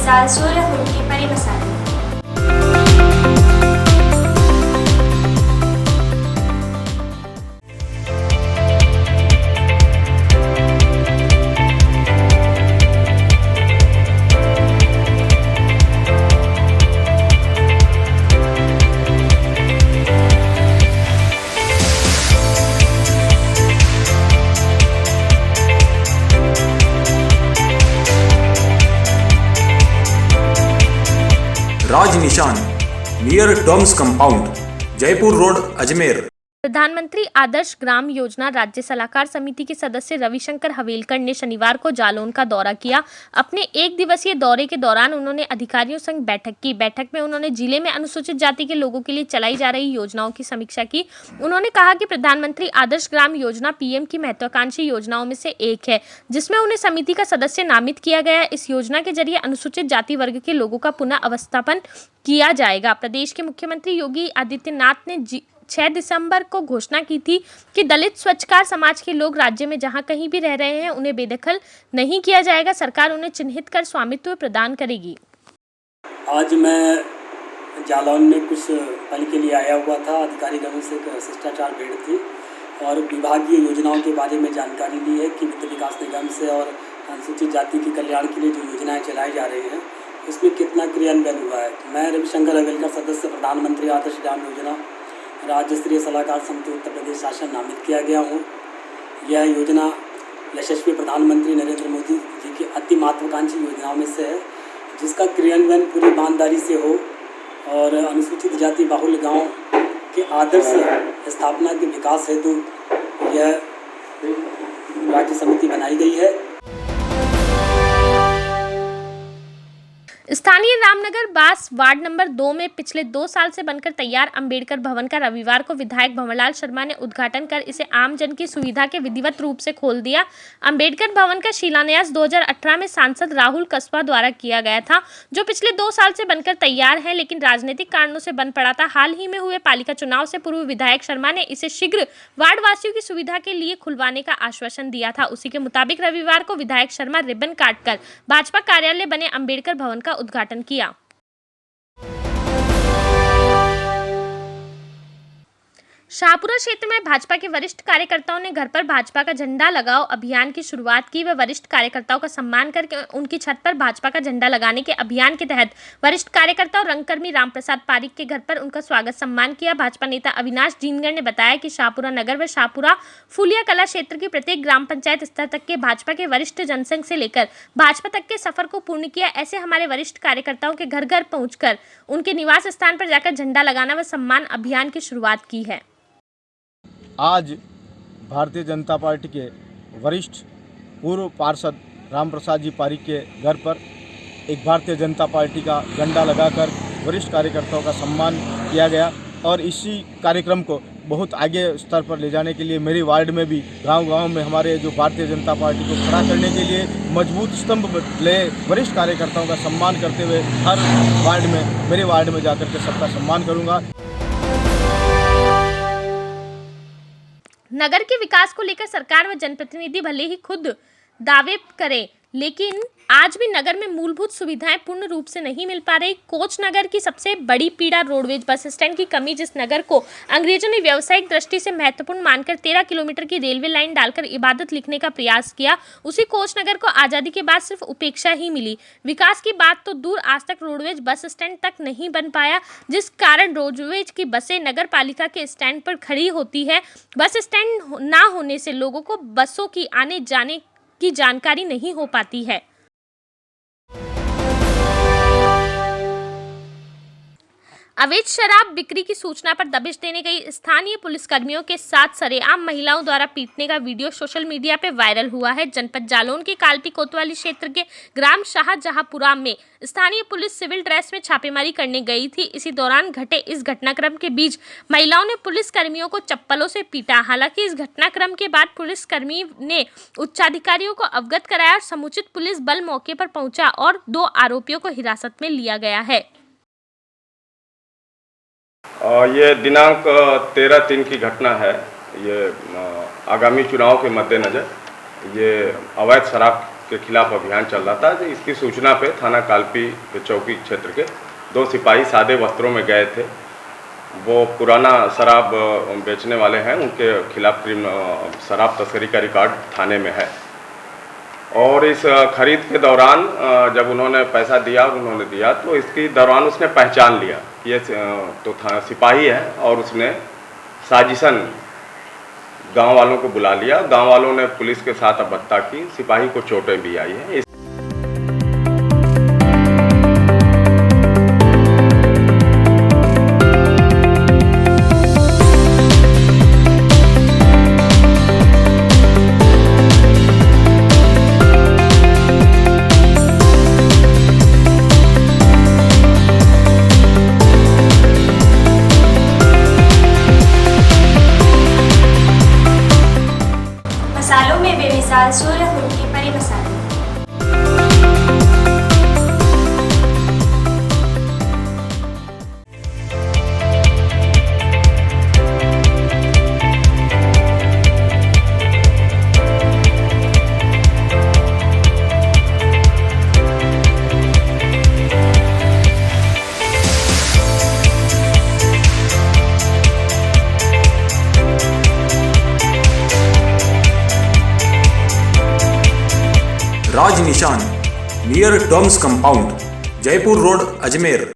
मिसाल सूर्यकुंड के परे मसाले। Raj Nishan near Doms compound, Jaipur road, Ajmer. प्रधानमंत्री आदर्श ग्राम योजना राज्य सलाहकार समिति के सदस्य रविशंकर हवेलकर ने शनिवार को जालौन का दौरा किया। अपने एक दिवसीय दौरे के दौरान उन्होंने अधिकारियों संग बैठक की। बैठक में उन्होंने जिले में अनुसूचित जाति के लोगों के लिए चलाई जा रही योजनाओं की समीक्षा की। उन्होंने कहा कि प्रधानमंत्री आदर्श ग्राम योजना पीएम की महत्वाकांक्षी योजनाओं में से एक है, जिसमें उन्हें समिति का सदस्य नामित किया गया। इस योजना के जरिए अनुसूचित जाति वर्ग के लोगों का पुनः अवस्थापन किया जाएगा। प्रदेश के मुख्यमंत्री योगी आदित्यनाथ ने 6 दिसंबर को घोषणा की थी कि दलित स्वच्छकार समाज के लोग राज्य में जहां कहीं भी रह रहे हैं उन्हें बेदखल नहीं किया जाएगा। सरकार उन्हें चिन्हित कर स्वामित्व प्रदान करेगी। आज मैं जालौन में कुछ पल के लिए आया हुआ था। अधिकारीगणों से एक शिष्टाचार भेंट थी और विभागीय योजनाओं के बारे में जानकारी ली है कि वित्त विकास निगम से और अनुसूचित जाति के कल्याण के लिए जो योजनाएँ चलाई जा रही हैं उसमें कितना क्रियान्वयन हुआ है। मैं रविशंकर हवेलकर सदस्य प्रधानमंत्री आदर्श ग्राम योजना राज्य स्तरीय सलाहकार समिति उत्तर प्रदेश शासन नामित किया गया हूँ। यह योजना यशस्वी प्रधानमंत्री नरेंद्र मोदी जी की अति महत्वाकांक्षी योजनाओं में से है, जिसका क्रियान्वयन पूरी ईमानदारी से हो और अनुसूचित जाति बाहुल गांव के आदर्श स्थापना के विकास हेतु यह राज्य समिति बनाई गई है। स्थानीय रामनगर बास वार्ड नंबर 2 में पिछले 2 साल से बनकर तैयार अंबेडकर भवन का रविवार को विधायक भंवरलाल शर्मा ने उद्घाटन कर इसे आम जन की सुविधा के विधिवत रूप से खोल दिया। अंबेडकर भवन का शिलान्यास 2018 में सांसद राहुल कस्बा द्वारा किया गया था, जो पिछले 2 साल से बनकर तैयार है, लेकिन राजनीतिक कारणों से बंद पड़ा था। हाल ही में हुए पालिका चुनाव से पूर्व विधायक शर्मा ने इसे शीघ्र वार्ड वासियों की सुविधा के लिए खुलवाने का आश्वासन दिया था। उसी के मुताबिक रविवार को विधायक शर्मा रिबन काटकर भाजपा कार्यालय बने अंबेडकर भवन का उद्घाटन किया। शाहपुरा क्षेत्र में भाजपा के वरिष्ठ कार्यकर्ताओं ने घर पर भाजपा का झंडा लगाओ अभियान की शुरुआत की। वे वरिष्ठ कार्यकर्ताओं का सम्मान करके उनकी छत पर भाजपा का झंडा लगाने के अभियान के तहत वरिष्ठ कार्यकर्ता और रंगकर्मी रामप्रसाद पारिक के घर पर उनका स्वागत सम्मान किया। भाजपा नेता अविनाश जीनगढ़ ने बताया कि शाहपुरा नगर व शाहपुरा फुलिया कला क्षेत्र की प्रत्येक ग्राम पंचायत स्तर तक के भाजपा के वरिष्ठ जनसंघ से लेकर भाजपा तक के सफर को पूर्ण किया। ऐसे हमारे वरिष्ठ कार्यकर्ताओं के घर घर पहुंचकर उनके निवास स्थान पर जाकर झंडा लगाना व सम्मान अभियान की शुरुआत की है। आज भारतीय जनता पार्टी के वरिष्ठ पूर्व पार्षद रामप्रसाद जी पारिक के घर पर एक भारतीय जनता पार्टी का झंडा लगाकर वरिष्ठ कार्यकर्ताओं का सम्मान किया गया और इसी कार्यक्रम को बहुत आगे स्तर पर ले जाने के लिए मेरी वार्ड में भी गांव-गांव में हमारे जो भारतीय जनता पार्टी को खड़ा करने के लिए मजबूत स्तंभ ले वरिष्ठ कार्यकर्ताओं का सम्मान करते हुए हर वार्ड में मेरे वार्ड में जाकर के सबका सम्मान करूँगा। नगर के विकास को लेकर सरकार व जनप्रतिनिधि भले ही खुद दावे करें, लेकिन आज भी नगर में मूलभूत सुविधाएं पूर्ण रूप से नहीं मिल पा रही। कोच नगर की सबसे बड़ी पीड़ा रोडवेज बस स्टैंड की कमी, जिस नगर को अंग्रेजों ने व्यावसायिक दृष्टि से महत्वपूर्ण मानकर 13 किलोमीटर की रेलवे लाइन डालकर इबादत लिखने का प्रयास किया, उसी कोच नगर को आज़ादी के बाद सिर्फ उपेक्षा ही मिली। विकास की बात तो दूर, आज तक रोडवेज बस स्टैंड तक नहीं बन पाया, जिस कारण रोडवेज की बसें नगर पालिका के स्टैंड पर खड़ी होती है। बस स्टैंड ना होने से लोगों को बसों की आने जाने की जानकारी नहीं हो पाती है। अवैध शराब बिक्री की सूचना पर दबिश देने गई स्थानीय पुलिसकर्मियों के साथ सरेआम महिलाओं द्वारा पीटने का वीडियो सोशल मीडिया पे वायरल हुआ है। जनपद जालौन के कालपी कोतवाली क्षेत्र के ग्राम शाहजहांपुरा में स्थानीय पुलिस सिविल ड्रेस में छापेमारी करने गई थी। इसी दौरान घटे इस घटनाक्रम के बीच महिलाओं ने पुलिसकर्मियों को चप्पलों से पीटा। हालांकि इस घटनाक्रम के बाद पुलिसकर्मी ने उच्चाधिकारियों को अवगत कराया और समुचित पुलिस बल मौके पर पहुंचा और 2 आरोपियों को हिरासत में लिया गया है। ये दिनांक 13/3 की घटना है। ये आगामी चुनाव के मद्देनज़र ये अवैध शराब के खिलाफ अभियान चल रहा था। इसकी सूचना पे थाना कालपी चौकी क्षेत्र के 2 सिपाही सादे वस्त्रों में गए थे। वो पुराना शराब बेचने वाले हैं, उनके खिलाफ शराब तस्करी का रिकॉर्ड थाने में है। और इस खरीद के दौरान जब उन्होंने पैसा दिया और उन्होंने दिया तो इसके दौरान उसने पहचान लिया ये तो सिपाही है और उसने साजिशन गांव वालों को बुला लिया। गांव वालों ने पुलिस के साथ अबत्ता की, सिपाही को चोटें भी आई हैं। मसालों में बेमिसाल सूरजमुखी परी मसाले। Raj Nishan near Doms compound, Jaipur road, Ajmer.